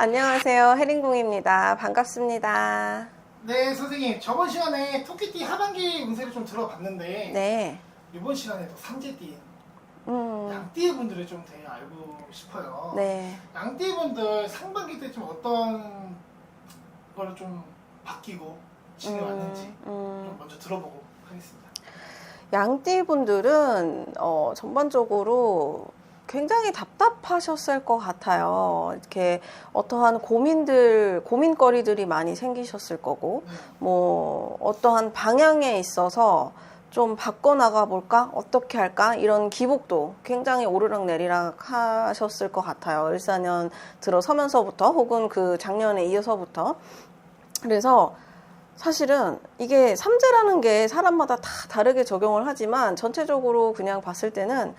안녕하세요. 해링공입니다. 반갑습니다. 네, 선생님. 저번 시간에 토끼띠 하반기 운세를 좀 들어봤는데 네. 이번 시간에도 삼재띠, 음, 양띠 분들을 좀 되게 알고 싶어요. 네. 양띠 분들 상반기 때 좀 어떤 거를 좀 바뀌고 진행왔는지 좀 먼저 들어보고 하겠습니다. 양띠 분들은 전반적으로 굉장히 답답하셨을 것 같아요. 이렇게 어떠한 고민거리들이 많이 생기셨을 거고, 뭐, 어떠한 방향에 있어서 좀 바꿔나가 볼까? 어떻게 할까? 이런 기복도 굉장히 오르락내리락 하셨을 것 같아요. 14년 들어서면서부터 혹은 그 작년에 이어서부터. 그래서 사실은 이게 삼재라는 게 사람마다 다 다르게 적용을 하지만 전체적으로 그냥 봤을 때는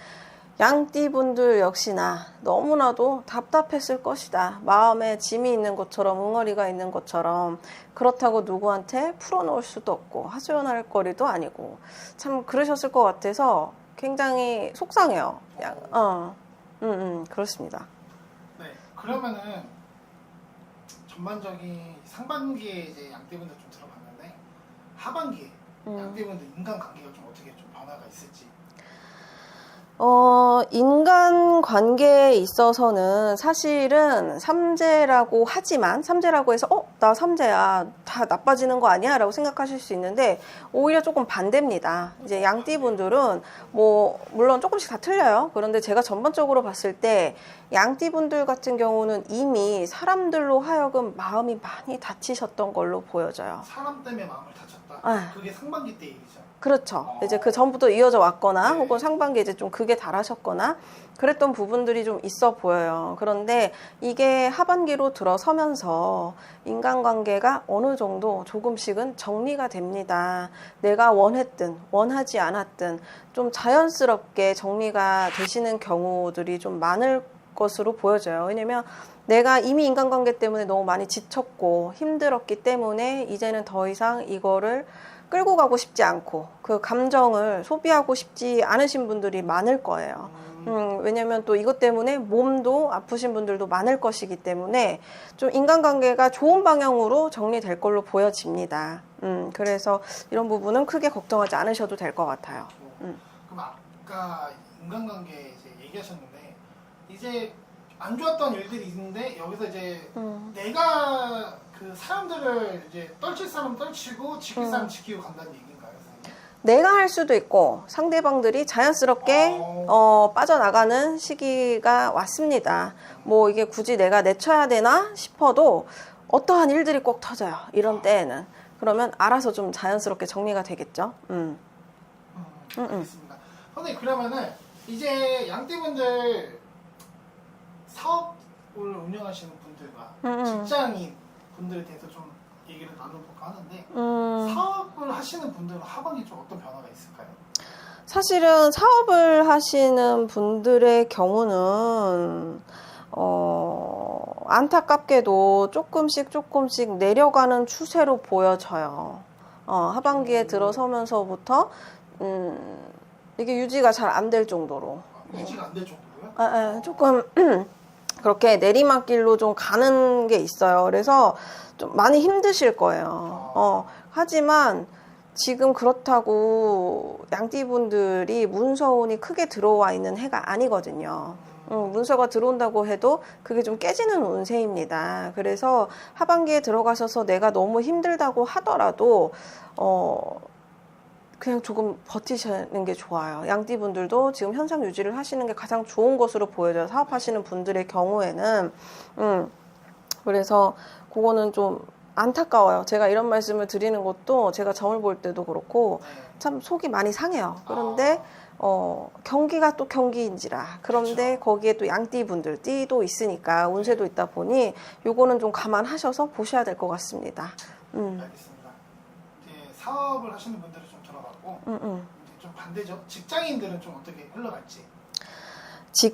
양띠분들 역시나 너무나도 답답했을 것이다. 마음에 짐이 있는 것처럼 응어리가 있는 것처럼 그렇다고 누구한테 풀어놓을 수도 없고 하소연할 거리도 아니고 참 그러셨을 것 같아서 굉장히 속상해요. 그렇습니다. 네, 그러면은 전반적인 상반기에 이제 양띠분들 좀 들어봤는데 하반기에 양띠분들 인간관계가 좀 어떻게 좀 변화가 있을지. 인간 관계에 있어서는 사실은 삼재라고 하지만, 삼재라고 해서, 나 삼재야. 다 나빠지는 거 아니야? 라고 생각하실 수 있는데, 오히려 조금 반대입니다. 이제 양띠분들은, 뭐, 물론 조금씩 다 틀려요. 그런데 제가 전반적으로 봤을 때, 양띠분들 같은 경우는 이미 사람들로 하여금 마음이 많이 다치셨던 걸로 보여져요. 사람 때문에 마음을 다쳤다. 아. 그게 상반기 때 일이죠. 그렇죠. 이제 그 전부터 이어져 왔거나 네. 혹은 상반기에 이제 좀 극에 달하셨거나 그랬던 부분들이 좀 있어 보여요. 그런데 이게 하반기로 들어서면서 인간관계가 어느 정도 조금씩은 정리가 됩니다. 내가 원했든 원하지 않았든 좀 자연스럽게 정리가 되시는 경우들이 좀 많을 것으로 보여져요. 왜냐면 내가 이미 인간관계 때문에 너무 많이 지쳤고 힘들었기 때문에 이제는 더 이상 이거를 끌고 가고 싶지 않고 그 감정을 소비하고 싶지 않으신 분들이 많을 거예요. 왜냐면 또 이것 때문에 몸도 아프신 분들도 많을 것이기 때문에 좀 인간관계가 좋은 방향으로 정리될 걸로 보여집니다. 그래서 이런 부분은 크게 걱정하지 않으셔도 될 것 같아요. 그럼 아까 인간관계 이제 얘기하셨는데 이제 안 좋았던 일들이 있는데 여기서 이제 내가 그 사람들을 이제 떨칠 사람 떨치고 지킬 사람 지키고 간다는 얘기인가요, 선생님? 내가 할 수도 있고 상대방들이 자연스럽게 빠져나가는 시기가 왔습니다. 뭐 이게 굳이 내가 내쳐야 되나 싶어도 어떠한 일들이 꼭 터져요. 이런 때에는. 그러면 알아서 좀 자연스럽게 정리가 되겠죠. 알겠습니다. 선생님 그러면은 이제 양띠분들 사업을 운영하시는 분들과 직장인 분들에 대해서 좀 얘기를 나눠볼까 하는데 사업을 하시는 분들은 하반기 좀 어떤 변화가 있을까요? 사실은 사업을 하시는 분들의 경우는 안타깝게도 조금씩 내려가는 추세로 보여져요. 하반기에 들어서면서부터 이게 유지가 잘 안 될 정도로. 유지가 안 될 정도로요? 조금 그렇게 내리막길로 좀 가는 게 있어요. 그래서 좀 많이 힘드실 거예요. 하지만 지금 그렇다고 양띠분들이 문서운이 크게 들어와 있는 해가 아니거든요. 문서가 들어온다고 해도 그게 좀 깨지는 운세입니다. 그래서 하반기에 들어가셔서 내가 너무 힘들다고 하더라도 그냥 조금 버티시는 게 좋아요. 양띠분들도 지금 현상 유지를 하시는 게 가장 좋은 것으로 보여져요. 사업하시는 분들의 경우에는. 그래서 그거는 좀 안타까워요. 제가 이런 말씀을 드리는 것도 제가 점을 볼 때도 그렇고 참 속이 많이 상해요. 그런데 경기가 또 경기인지라. 그런데 거기에 또 양띠분들, 띠도 있으니까 운세도 있다 보니 요거는 좀 감안하셔서 보셔야 될 것 같습니다. 알겠습니다. 이제 사업을 하시는 분들은 좀 들어봤고 이제 좀 반대죠. 직장인들은 좀 어떻게 흘러갈지.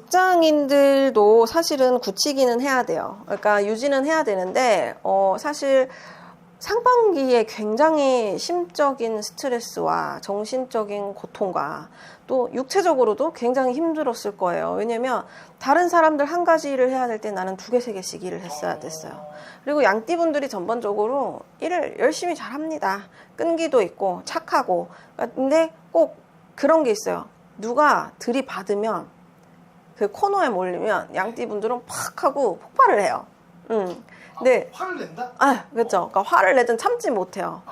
직장인들도 사실은 굳히기는 해야 돼요. 그러니까 유지는 해야 되는데 사실 상반기에 굉장히 심적인 스트레스와 정신적인 고통과 또 육체적으로도 굉장히 힘들었을 거예요. 왜냐면 다른 사람들 한 가지 일을 해야 될 때 나는 2개, 3개씩 일을 했어야 됐어요. 그리고 양띠분들이 전반적으로 일을 열심히 잘합니다. 끈기도 있고 착하고. 근데 꼭 그런 게 있어요. 누가 들이받으면 그 코너에 몰리면 양띠분들은 팍 하고 폭발을 해요. 네. 화를 낸다? 그렇죠. 그러니까 화를 내든 참지 못해요.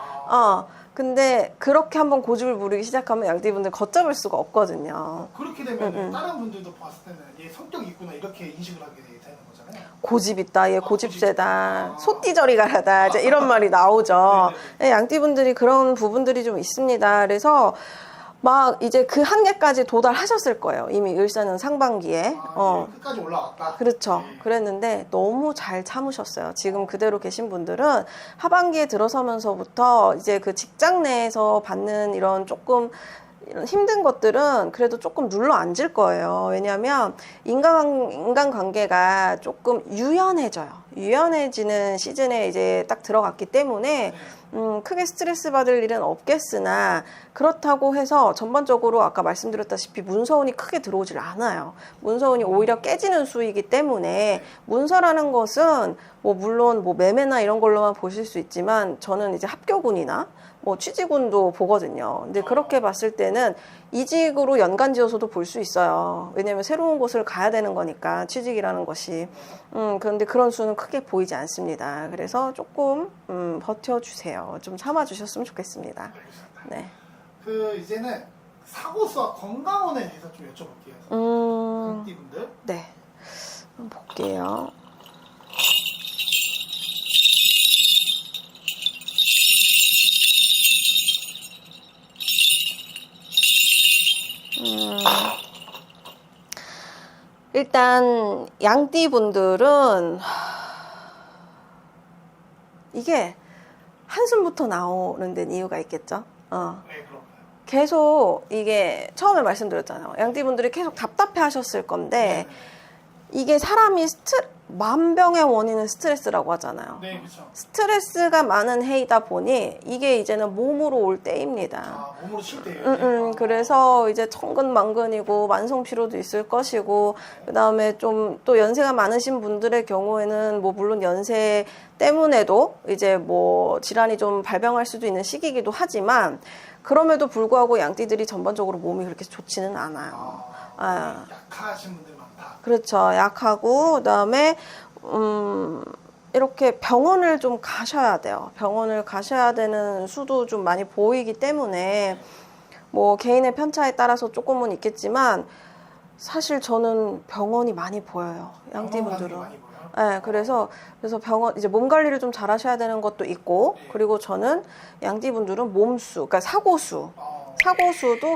근데 그렇게 한번 고집을 부리기 시작하면 양띠분들 걷잡을 수가 없거든요. 그렇게 되면 다른 분들도 봤을 때는 얘 성격이 있구나 이렇게 인식을 하게 되는 거잖아요. 고집 있다, 얘 고집 세다, 소띠저리 가라다, 이제 이런 말이 나오죠. 네, 양띠분들이 그런 부분들이 좀 있습니다. 그래서 막 이제 그 한계까지 도달하셨을 거예요. 이미 을사는 상반기에. 끝까지 올라왔다. 그렇죠. 그랬는데 너무 잘 참으셨어요. 지금 그대로 계신 분들은 하반기에 들어서면서부터 이제 그 직장 내에서 받는 이런 조금 이런 힘든 것들은 그래도 조금 눌러 앉을 거예요. 왜냐하면 인간관계가 조금 유연해져요. 유연해지는 시즌에 이제 딱 들어갔기 때문에 크게 스트레스 받을 일은 없겠으나 그렇다고 해서 전반적으로 아까 말씀드렸다시피 문서운이 크게 들어오질 않아요. 문서운이 오히려 깨지는 수이기 때문에 문서라는 것은 뭐 물론 뭐 매매나 이런 걸로만 보실 수 있지만 저는 이제 합격운이나 뭐 취직운도 보거든요. 근데 그렇게 봤을 때는 이직으로 연관지어서도 볼 수 있어요. 왜냐면 새로운 곳을 가야 되는 거니까 취직이라는 것이. 그런데 그런 수는 크게 보이지 않습니다. 그래서 조금 버텨주세요. 좀 참아주셨으면 좋겠습니다. 알겠습니다. 네. 그 이제는 사고수와 건강운에 대해서 좀 여쭤볼게요. 양띠분들. 네. 한번 볼게요. 일단 양띠분들은 이게 한숨부터 나오는 데는 이유가 있겠죠. 네, 그런가요? 계속 이게 처음에 말씀드렸잖아요. 양띠분들이 계속 답답해 하셨을 건데 이게 사람이 만병의 원인은 스트레스라고 하잖아요. 네, 그렇죠. 스트레스가 많은 해이다 보니 이게 이제는 몸으로 올 때입니다. 몸으로 칠 때예요. 그래서 이제 천근만근이고 만성 피로도 있을 것이고 그다음에 좀 또 연세가 많으신 분들의 경우에는 뭐 물론 연세 때문에도 이제 뭐 질환이 좀 발병할 수도 있는 시기이기도 하지만 그럼에도 불구하고 양띠들이 전반적으로 몸이 그렇게 좋지는 않아요. 약하신 분들 많다. 그렇죠. 약하고 그다음에 이렇게 병원을 좀 가셔야 돼요. 병원을 가셔야 되는 수도 좀 많이 보이기 때문에 뭐 개인의 편차에 따라서 조금은 있겠지만 사실 저는 병원이 많이 보여요. 양띠분들은. 네, 그래서 병원 이제 몸 관리를 좀 잘 하셔야 되는 것도 있고 그리고 저는 양띠분들은 몸수, 그러니까 사고수도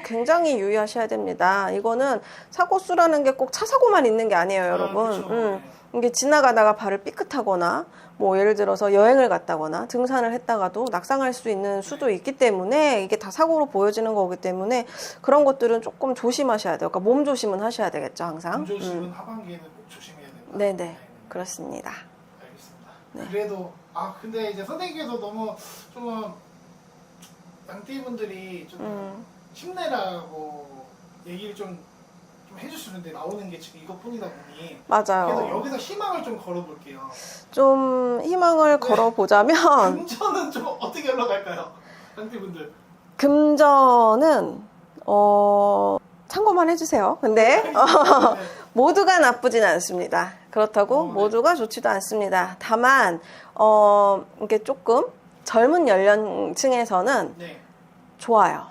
굉장히 유의하셔야 됩니다. 이거는 사고수라는 게 꼭 차 사고만 있는 게 아니에요, 여러분. 그렇죠. 이게 지나가다가 발을 삐끗하거나 뭐 예를 들어서 여행을 갔다거나 등산을 했다가도 낙상할 수 있는 수도 있기 때문에 이게 다 사고로 보여지는 거기 때문에 그런 것들은 조금 조심하셔야 돼요. 그러니까 몸 조심은 하셔야 되겠죠, 항상. 몸 조심은 하반기에는 꼭 조심해야 된다. 네네, 그렇습니다. 알겠습니다. 네. 그래도 근데 이제 선생님께서 너무 좀 양띠분들이 좀 힘내라고 얘기를 좀 해주시는데 나오는 게 지금 이것뿐이다 보니 맞아요. 그래서 여기서 희망을 좀 걸어볼게요. 좀 희망을 걸어보자면 금전은 좀 어떻게 흘러갈까요? 양띠분들. 금전은 참고만 해주세요. 근데 모두가 나쁘진 않습니다. 그렇다고 네. 모두가 모두가 좋지도 않습니다. 다만 이게 조금 젊은 연령층에서는 네. 좋아요.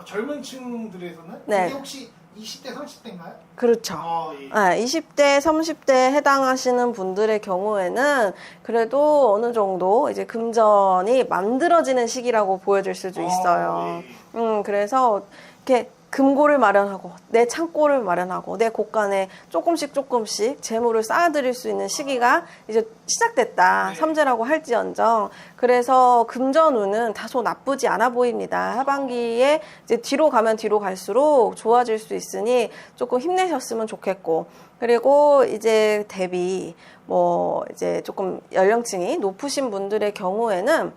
젊은 층들에서는 네. 이게 혹시 20대, 30대인가요? 그렇죠. 예. 20대, 30대에 해당하시는 분들의 경우에는 그래도 어느 정도 이제 금전이 만들어지는 시기라고 보여질 수도 있어요. 예. 그래서 이렇게 금고를 마련하고 내 창고를 마련하고 내 곳간에 조금씩 재물을 쌓아드릴 수 있는 시기가 이제 시작됐다. 네. 삼재라고 할지언정. 그래서 금전운은 다소 나쁘지 않아 보입니다. 하반기에 이제 뒤로 가면 뒤로 갈수록 좋아질 수 있으니 조금 힘내셨으면 좋겠고 그리고 이제 대비 뭐 이제 조금 연령층이 높으신 분들의 경우에는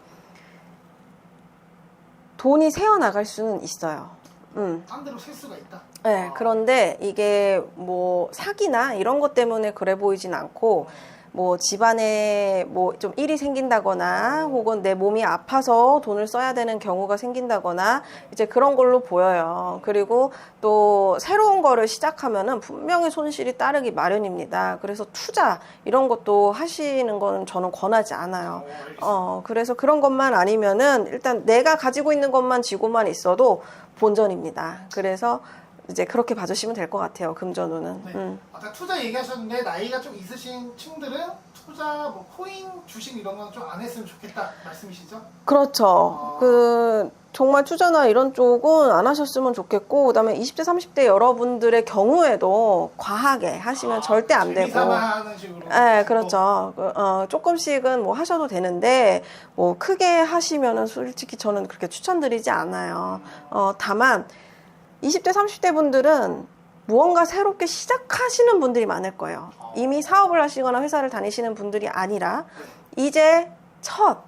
돈이 새어나갈 수는 있어요. 딴 데로 셀 수가 있다. 네, 그런데 이게 뭐 사기나 이런 것 때문에 그래 보이진 않고 뭐 집안에 뭐 좀 일이 생긴다거나 혹은 내 몸이 아파서 돈을 써야 되는 경우가 생긴다거나 이제 그런 걸로 보여요. 그리고 또 새로운 거를 시작하면은 분명히 손실이 따르기 마련입니다. 그래서 투자 이런 것도 하시는 건 저는 권하지 않아요. 그래서 그런 것만 아니면은 일단 내가 가지고 있는 것만 쥐고만 있어도 본전입니다. 그래서 이제 그렇게 봐주시면 될 것 같아요. 금전운은. 네. 아까 투자 얘기하셨는데 나이가 좀 있으신 층들은 투자, 뭐 코인, 주식 이런 건 좀 안 했으면 좋겠다 말씀이시죠? 그렇죠. 정말 투자나 이런 쪽은 안 하셨으면 좋겠고, 그다음에 20대, 30대 여러분들의 경우에도 과하게 하시면 절대 안 되고. 재미삼아 하는 식으로. 네, 그렇죠. 조금씩은 뭐 하셔도 되는데, 뭐 크게 하시면은 솔직히 저는 그렇게 추천드리지 않아요. 다만, 20대, 30대 분들은 무언가 새롭게 시작하시는 분들이 많을 거예요. 이미 사업을 하시거나 회사를 다니시는 분들이 아니라 이제 첫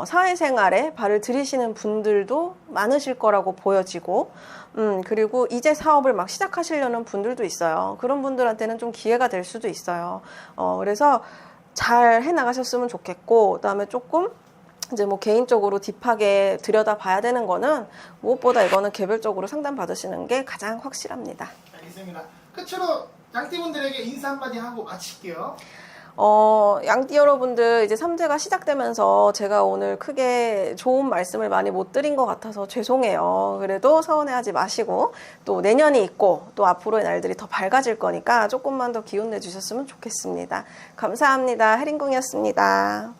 사회생활에 발을 들이시는 분들도 많으실 거라고 보여지고 그리고 이제 사업을 막 시작하시려는 분들도 있어요. 그런 분들한테는 좀 기회가 될 수도 있어요. 그래서 잘 해나가셨으면 좋겠고 그다음에 조금 이제 뭐 개인적으로 딥하게 들여다봐야 되는 거는 무엇보다 이거는 개별적으로 상담 받으시는 게 가장 확실합니다. 알겠습니다. 끝으로 양띠분들에게 인사 한마디 하고 마칠게요. 양띠 여러분들 이제 3대가 시작되면서 제가 오늘 크게 좋은 말씀을 많이 못 드린 것 같아서 죄송해요. 그래도 서운해하지 마시고 또 내년이 있고 또 앞으로의 날들이 더 밝아질 거니까 조금만 더 기운 내주셨으면 좋겠습니다. 감사합니다. 해링궁이었습니다.